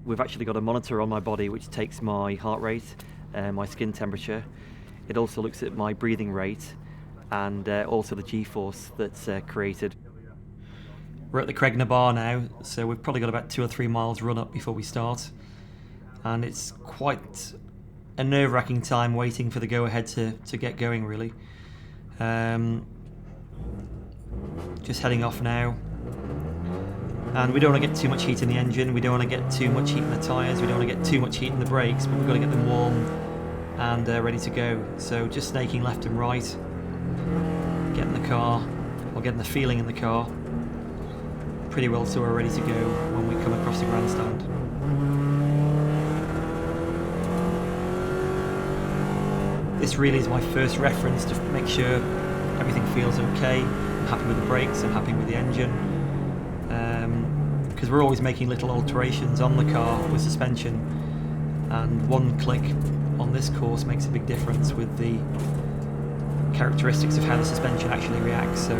we've actually got a monitor on my body which takes my heart rate, my skin temperature. It also looks at my breathing rate and also the G-force that's created. We're at the Cregner Bar now, so we've probably got about 2 or 3 miles run up before we start, and it's quite a nerve-wracking time waiting for the go-ahead to get going, really. Just heading off now, and we don't want to get too much heat in the engine, we don't want to get too much heat in the tyres, we don't want to get too much heat in the brakes, but we've got to get them warm and ready to go. So just snaking left and right, getting the car, or getting the feeling in the car pretty well so we're ready to go when we come across the grandstand. This really is my first reference to make sure everything feels okay. I'm happy with the brakes, I'm happy with the engine, because we're always making little alterations on the car with suspension, and one click on this course makes a big difference with the characteristics of how the suspension actually reacts, so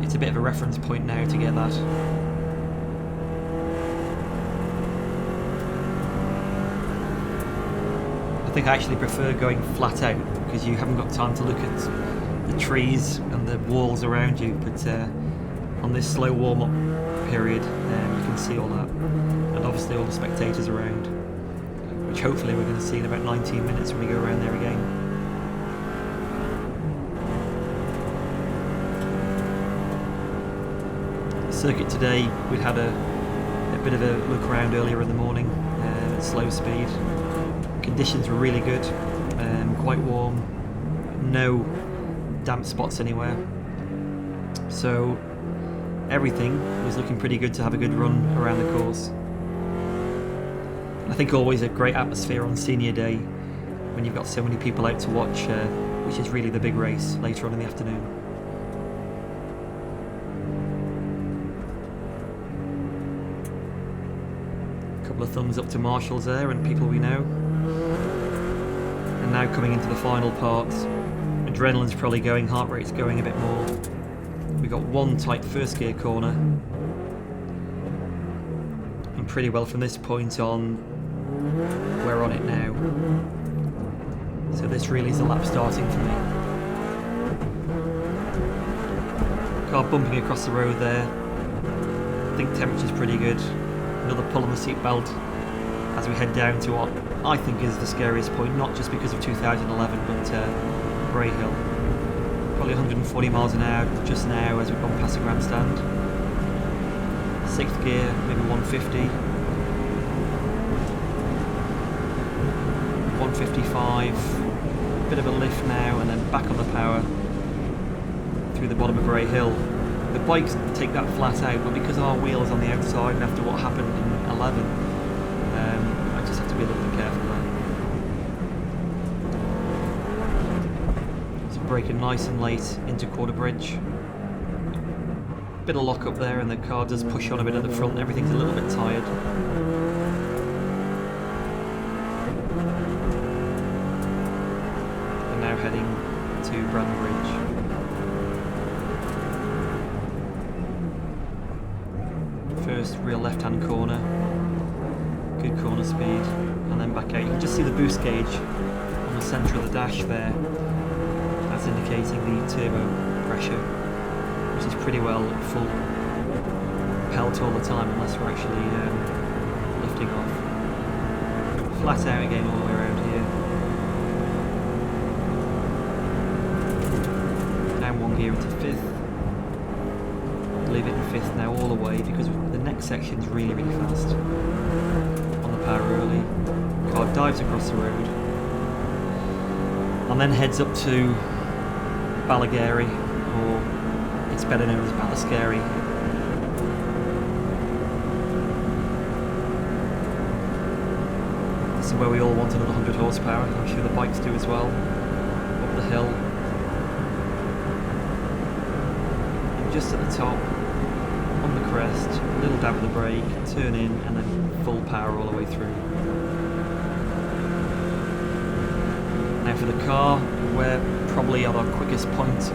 it's a bit of a reference point now to get that. I think I actually prefer going flat out because you haven't got time to look at the trees and the walls around you, but on this slow warm-up period you can see all that, and obviously all the spectators around, which hopefully we're going to see in about 19 minutes when we go around there again. Circuit today, we'd had a bit of a look around earlier in the morning at slow speed. Conditions were really good, quite warm, no damp spots anywhere, so everything was looking pretty good to have a good run around the course. I think always a great atmosphere on senior day when you've got so many people out to watch, which is really the big race later on in the afternoon. Couple of thumbs up to marshals there and people we know. And now coming into the final part, adrenaline's probably going, heart rate's going a bit more. We've got one tight first gear corner, and pretty well from this point on we're on it now. So this really is a lap starting for me. Car bumping across the road there. I think temperature's pretty good. Another pull on the seatbelt as we head down to what I think is the scariest point, not just because of 2011, but Bray Hill. Probably 140 miles an hour just now as we've gone past the grandstand. 6th gear, maybe 150. 155. Bit of a lift now and then back on the power through the bottom of Bray Hill. The bikes take that flat out, but because our wheel's on the outside and after what happened in 11, I just have to be a little bit careful there. So braking nice and late into Quarter Bridge. Bit of lock up there and the car does push on a bit at the front, everything's a little bit tired. And now heading to Bradden Bridge. First real left-hand corner, good corner speed, and then back out. You can just see the boost gauge on the centre of the dash there. That's indicating the turbo pressure, which is pretty well at full pelt all the time unless we're actually lifting off. Flat out again all the way around here. Down 1 gear into 5th. Leave it in 5th now all the way because the next section's really fast. On the power early, car dives across the road and then heads up to Ballagary, or it's better known as Ballascary. This is where we all want another 100 horsepower, I'm sure the bikes do as well. Up the hill. And just at the top, on the crest, a little dab of the brake, turn in, and then full power all the way through. Now for the car, we're probably at our quickest point.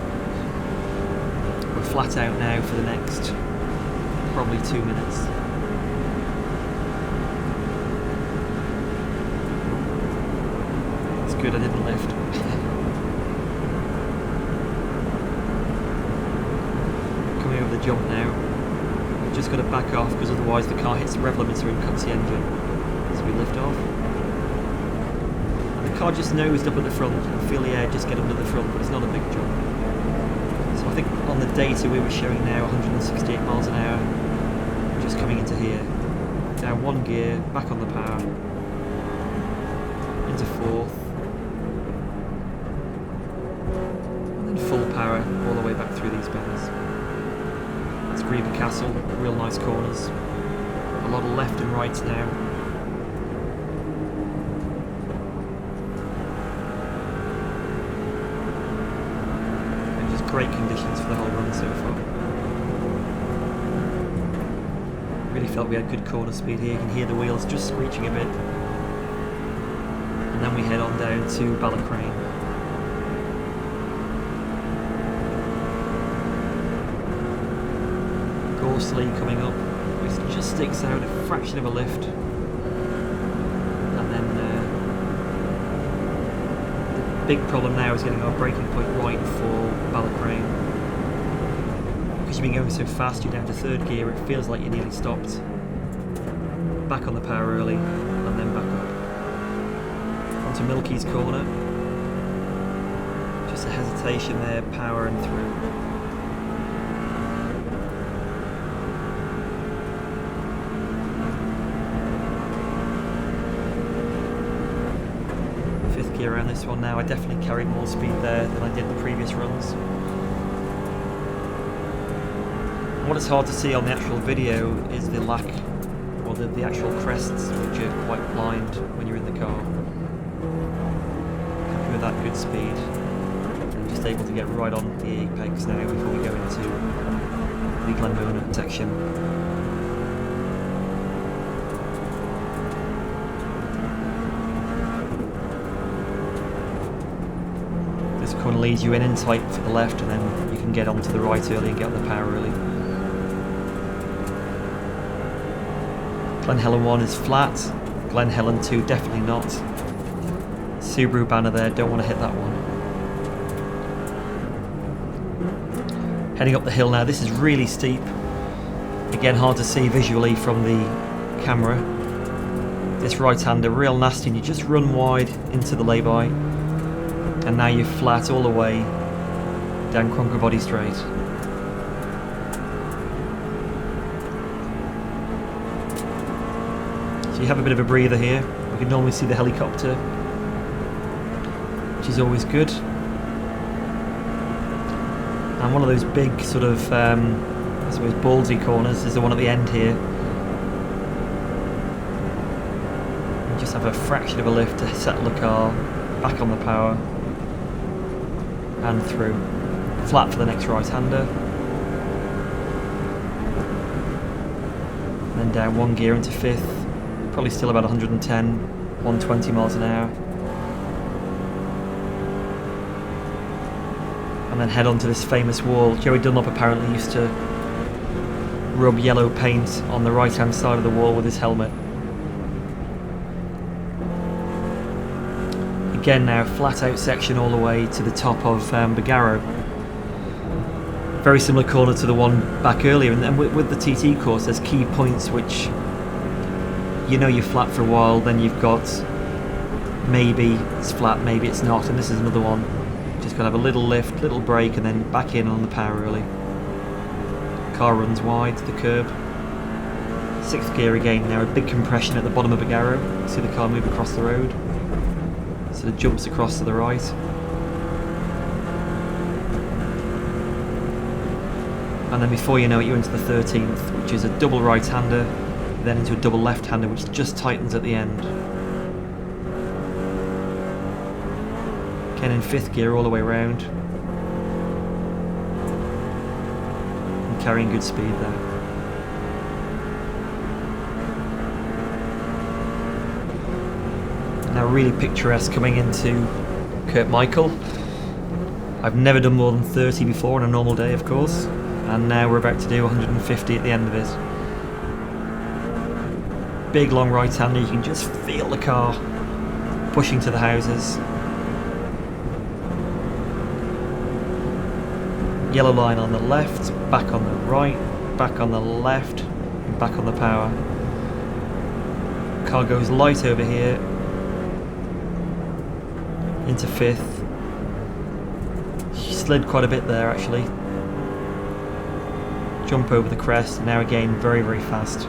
We're flat out now for the next probably 2 minutes. good I didn't lift. Coming over the jump now. We've just got to back off because otherwise the car hits the rev limiter and cuts the engine. So we lift off. And the car just nosed up at the front. You can feel the air just get under the front, but it's not a big jump. So I think on the data we were showing now 168 miles an hour. Just coming into here. Down one gear, back on the power. Into fourth. And then full power all the way back through these bends. It's Griever Castle, real nice corners. A lot of left and rights now. And just great conditions for the whole run so far. Really felt we had good corner speed here. You can hear the wheels just screeching a bit. And then we head on down to Ballycrane. Gorsley coming up, which just sticks out a fraction of a lift. And then the big problem now is getting our braking point right for Ballycrane. Because you've been going so fast, you're down to third gear, it feels like you're nearly stopped. Back on the power early, and then back up. Onto Milky's corner. Just a hesitation there, power and through. Fifth gear around this one now. I definitely carried more speed there than I did the previous runs. What is hard to see on the actual video is the lack, or the actual crests, which are quite blind when you're in the car. Happy with that good speed. And just able to get right on the apex now before we go into the Glenmona section. This corner leads you in tight for the left, and then you can get onto the right early and get on the power early. Glen Helen 1 is flat, Glen Helen 2 definitely not. Subaru banner there, don't want to hit that one. Heading up the hill now, this is really steep. Again, hard to see visually from the camera. This right-hander, real nasty, and you just run wide into the lay-by. And now you're flat all the way down Cronker Body Straight. So you have a bit of a breather here. We can normally see the helicopter, which is always good. And one of those big sort of, I suppose, ballsy corners is the one at the end here. You just have a fraction of a lift to settle the car, back on the power, and through. Flat for the next right-hander. And then down one gear into fifth. Probably still about 110, 120 miles an hour. And then head on to this famous wall. Joey Dunlop apparently used to rub yellow paint on the right hand side of the wall with his helmet. Again now, flat out section all the way to the top of Bagarrow. Very similar corner to the one back earlier, and then with the TT course there's key points which you know you're flat for a while, then you've got maybe it's flat, maybe it's not, and this is another one. Just got to have a little lift, little brake, and then back in on the power early. Car runs wide to the curb. Sixth gear again now, a big compression at the bottom of Bagarrow. See the car move across the road. So it jumps across to the right. And then before you know it, you're into the 13th, which is a double right-hander, then into a double left-hander, which just tightens at the end. Ken in fifth gear all the way around. And carrying good speed there. Now really picturesque coming into Kurt Michael. I've never done more than 30 before on a normal day, of course, and now we're about to do 150 at the end of it. Big long right-hander, you can just feel the car pushing to the houses. Yellow line on the left, back on the right, back on the left, and back on the power. Car goes light over here, into 5th. She slid quite a bit there actually. Jump over the crest, now again very, very fast.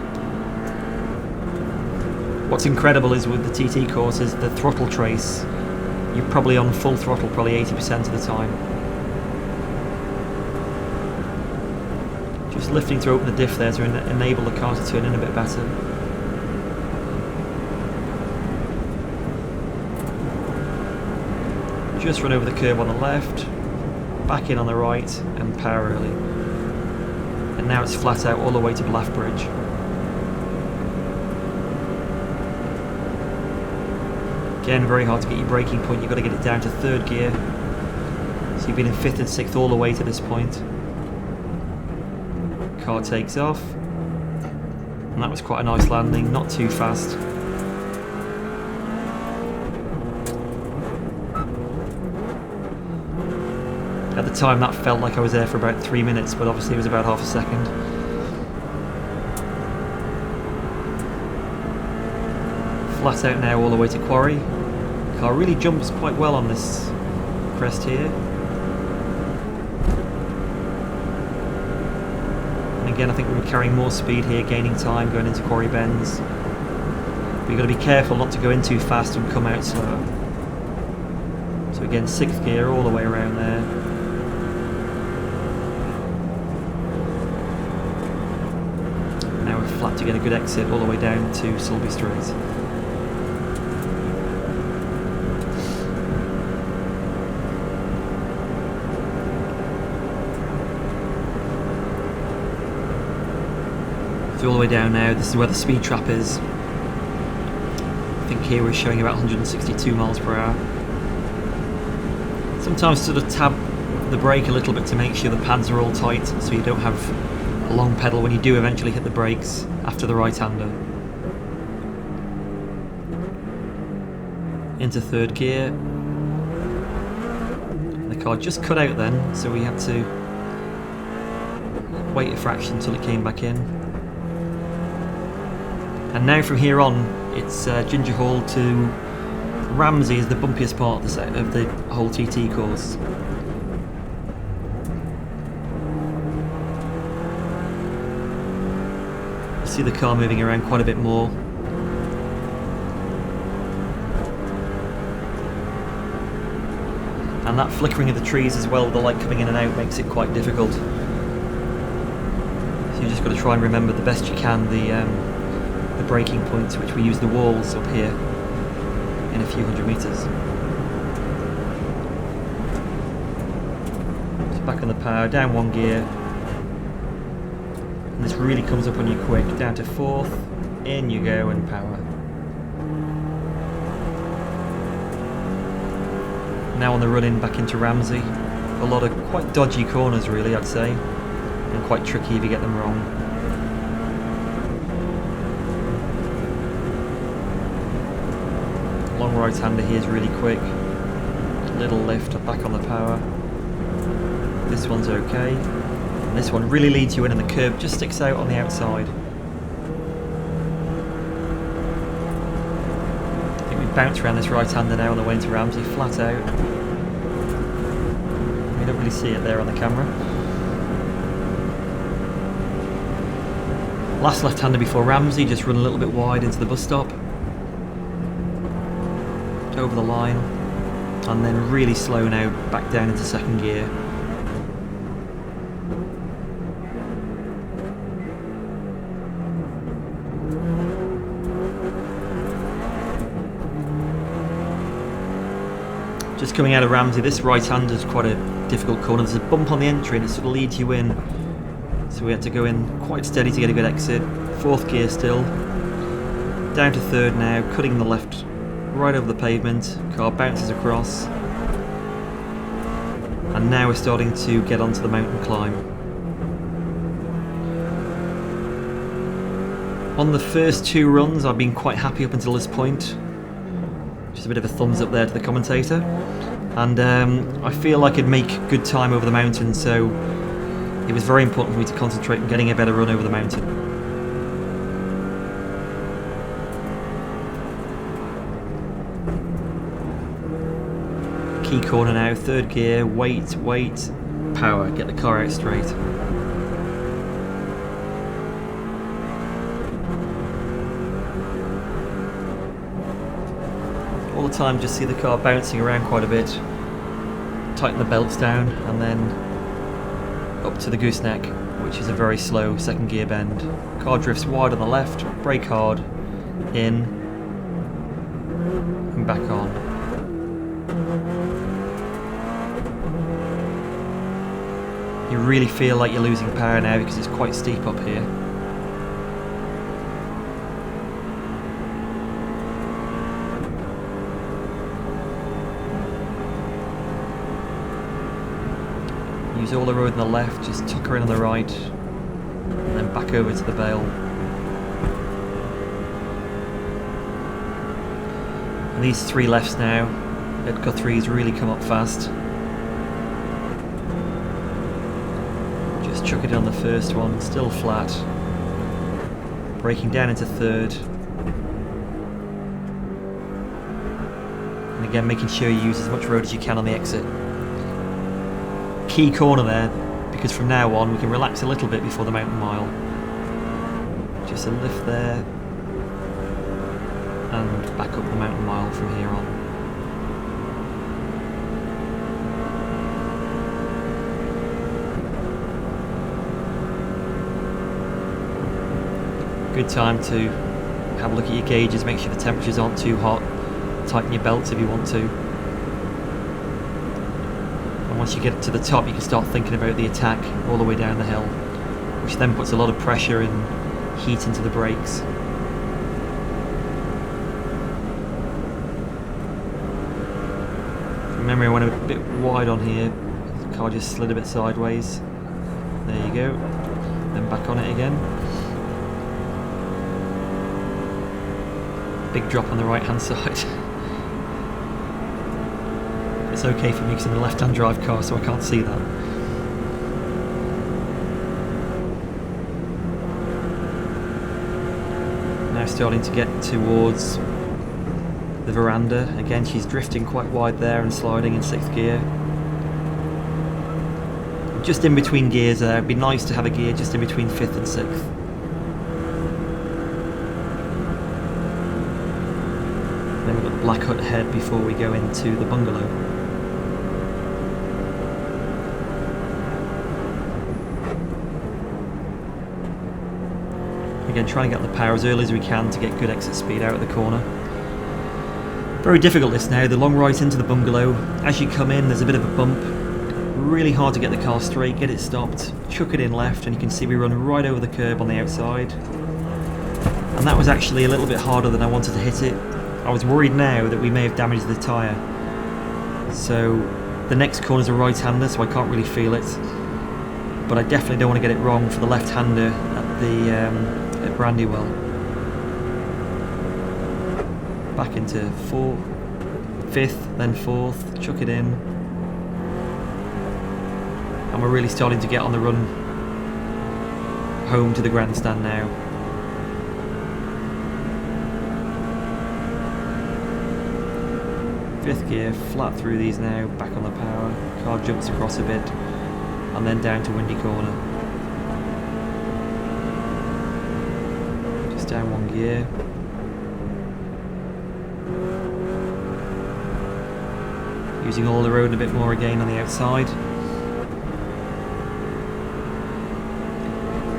What's incredible is with the TT courses, the throttle trace, you're probably on full throttle probably 80% of the time. Just lifting to open the diff there to enable the car to turn in a bit better. Just run over the curb on the left, back in on the right, and power early. And now it's flat out all the way to Bluff Bridge. Again, very hard to get your braking point, you've got to get it down to 3rd gear. So you've been in 5th and 6th all the way to this point. Car takes off. And that was quite a nice landing, not too fast. At the time that felt like I was there for about 3 minutes, but obviously it was about half a second. Flat out now all the way to Quarry. Car really jumps quite well on this crest here. And again I think we were carrying more speed here, gaining time going into Quarry bends. But you've got to be careful not to go in too fast and come out slower. So again 6th gear all the way around there. Flat to get a good exit all the way down to Sulby Street. So all the way down now, this is where the speed trap is. I think here we're showing about 162 miles per hour. Sometimes sort of tab the brake a little bit to make sure the pads are all tight so you don't have a long pedal when you do eventually hit the brakes after the right-hander. Into 3rd gear. The car just cut out then, so we had to wait a fraction until it came back in. And now from here on, it's Ginger Hall to Ramsey is the bumpiest part of the whole TT course. See the car moving around quite a bit more. And that flickering of the trees as well, the light coming in and out, makes it quite difficult. So you just got to try and remember the best you can the braking points, which we use the walls up here in a few hundred metres. So back on the power, down 1 gear. And this really comes up on you quick, down to 4th, in you go, and power. Now on the run in back into Ramsey. A lot of quite dodgy corners really, I'd say, and quite tricky if you get them wrong. Long right-hander here is really quick. Little lift, back on the power. This one's okay. And this one really leads you in and the curb just sticks out on the outside. I think we bounced around this right-hander now on the way into Ramsey, flat out. We don't really see it there on the camera. Last left-hander before Ramsey, just run a little bit wide into the bus stop. Over the line. And then really slow now, back down into 2nd gear. Just coming out of Ramsey, this right-hander is quite a difficult corner. There's a bump on the entry and it sort of leads you in. So we had to go in quite steady to get a good exit. 4th gear still. Down to 3rd now, cutting the left right over the pavement. Car bounces across. And now we're starting to get onto the mountain climb. On the first 2 runs I've been quite happy up until this point. Just a bit of a thumbs up there to the commentator. and I feel I could make good time over the mountain, so it was very important for me to concentrate on getting a better run over the mountain. Key corner now, third gear, wait, power, get the car out straight. All the time just see the car bouncing around quite a bit. Tighten the belts down and then up to the gooseneck, which is a very slow second gear bend. Car drifts wide on the left, brake hard, in and back on. You really feel like you're losing power now because it's quite steep up here. Use all the road on the left, just tuck her in on the right, and then back over to the bale. And these three lefts now, at Guthrie's, really come up fast. Just chuck it on the first one, still flat. Braking down into third. And again, making sure you use as much road as you can on the exit. Key corner there, because from now on we can relax a little bit before the mountain mile. Just a lift there and back up the mountain mile from here on. Good time to have a look at your gauges, make sure the temperatures aren't too hot, tighten your belts if you want to. Once you get to the top, you can start thinking about the attack all the way down the hill, which then puts a lot of pressure and heat into the brakes. From memory, I went a bit wide on here. The car just slid a bit sideways. There you go. Then back on it again. Big drop on the right hand side. It's okay for me because I'm in a left-hand drive car, so I can't see that. Now starting to get towards the veranda. Again, she's drifting quite wide there and sliding in 6th gear. Just in between gears there. It'd be nice to have a gear just in between 5th and 6th. Then we've got the Black Hut ahead before we go into the bungalow. Again, trying to get the power as early as we can to get good exit speed out of the corner. Very difficult this now, the long right into the bungalow. As you come in, there's a bit of a bump. Really hard to get the car straight, get it stopped, chuck it in left, and you can see we run right over the curb on the outside. And that was actually a little bit harder than I wanted to hit it. I was worried now that we may have damaged the tyre. So the next corner's a right-hander, so I can't really feel it. But I definitely don't want to get it wrong for the left-hander at the at Brandywell. Back into 4th, 5th, then 4th, chuck it in. And we're really starting to get on the run home to the grandstand now. Fifth gear, flat through these now, back on the power. Car jumps across a bit, and then down to windy corner. Just down 1 gear. Using all the road a bit more again on the outside.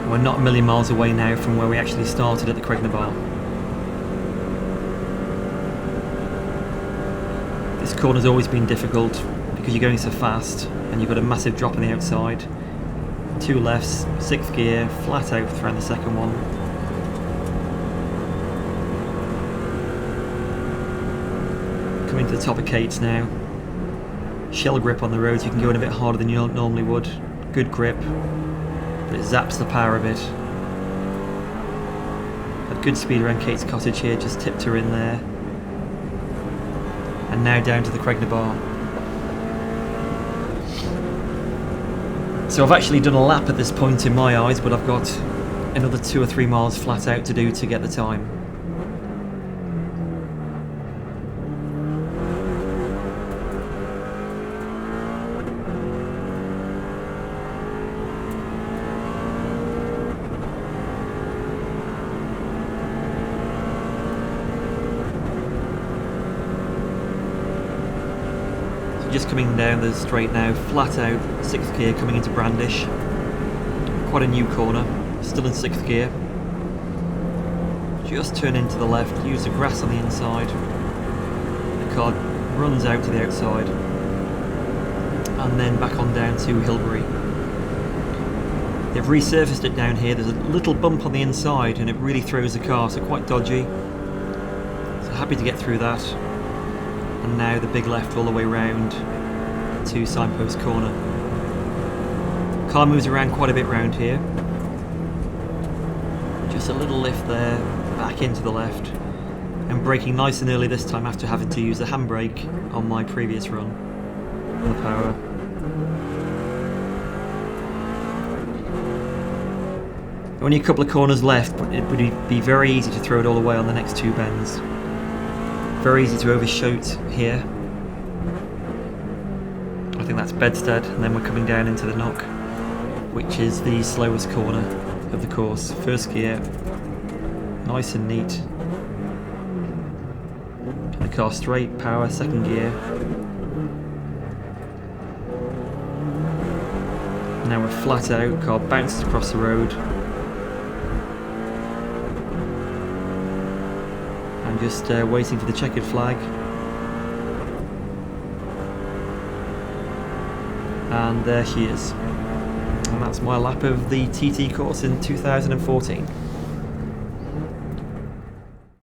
We're not a million miles away now from where we actually started at the Craignabar. This corner's always been difficult because you're going so fast and you've got a massive drop on the outside. 2 lefts, 6th gear, flat out around the second one. Coming to the top of Kate's now. Shell grip on the road, so you can go in a bit harder than you normally would. Good grip, but it zaps the power a bit. Had good speed around Kate's cottage here, just tipped her in there. And now down to the Craignabar. So I've actually done a lap at this point in my eyes, but I've got another 2 or 3 miles flat out to do to get the time. Just coming down the straight now, flat out, 6th gear coming into Brandish. Quite a new corner, still in 6th gear. Just turn into the left, use the grass on the inside. The car runs out to the outside. And then back on down to Hilbury. They've resurfaced it down here, there's a little bump on the inside and it really throws the car, so quite dodgy. So happy to get through that. And now the big left all the way round to Signpost Corner. Car moves around quite a bit round here. Just a little lift there, back into the left. And braking nice and early this time after having to use the handbrake on my previous run. The power. Only a couple of corners left, but it would be very easy to throw it all away on the next 2 bends. Very easy to overshoot here. I think that's Bedstead, and then we're coming down into the Knock, which is the slowest corner of the course. 1st gear, nice and neat. And the car straight, power, 2nd gear. Now we're flat out, car bounces across the road. Just waiting for the checkered flag. And there she is. And that's my lap of the TT course in 2014.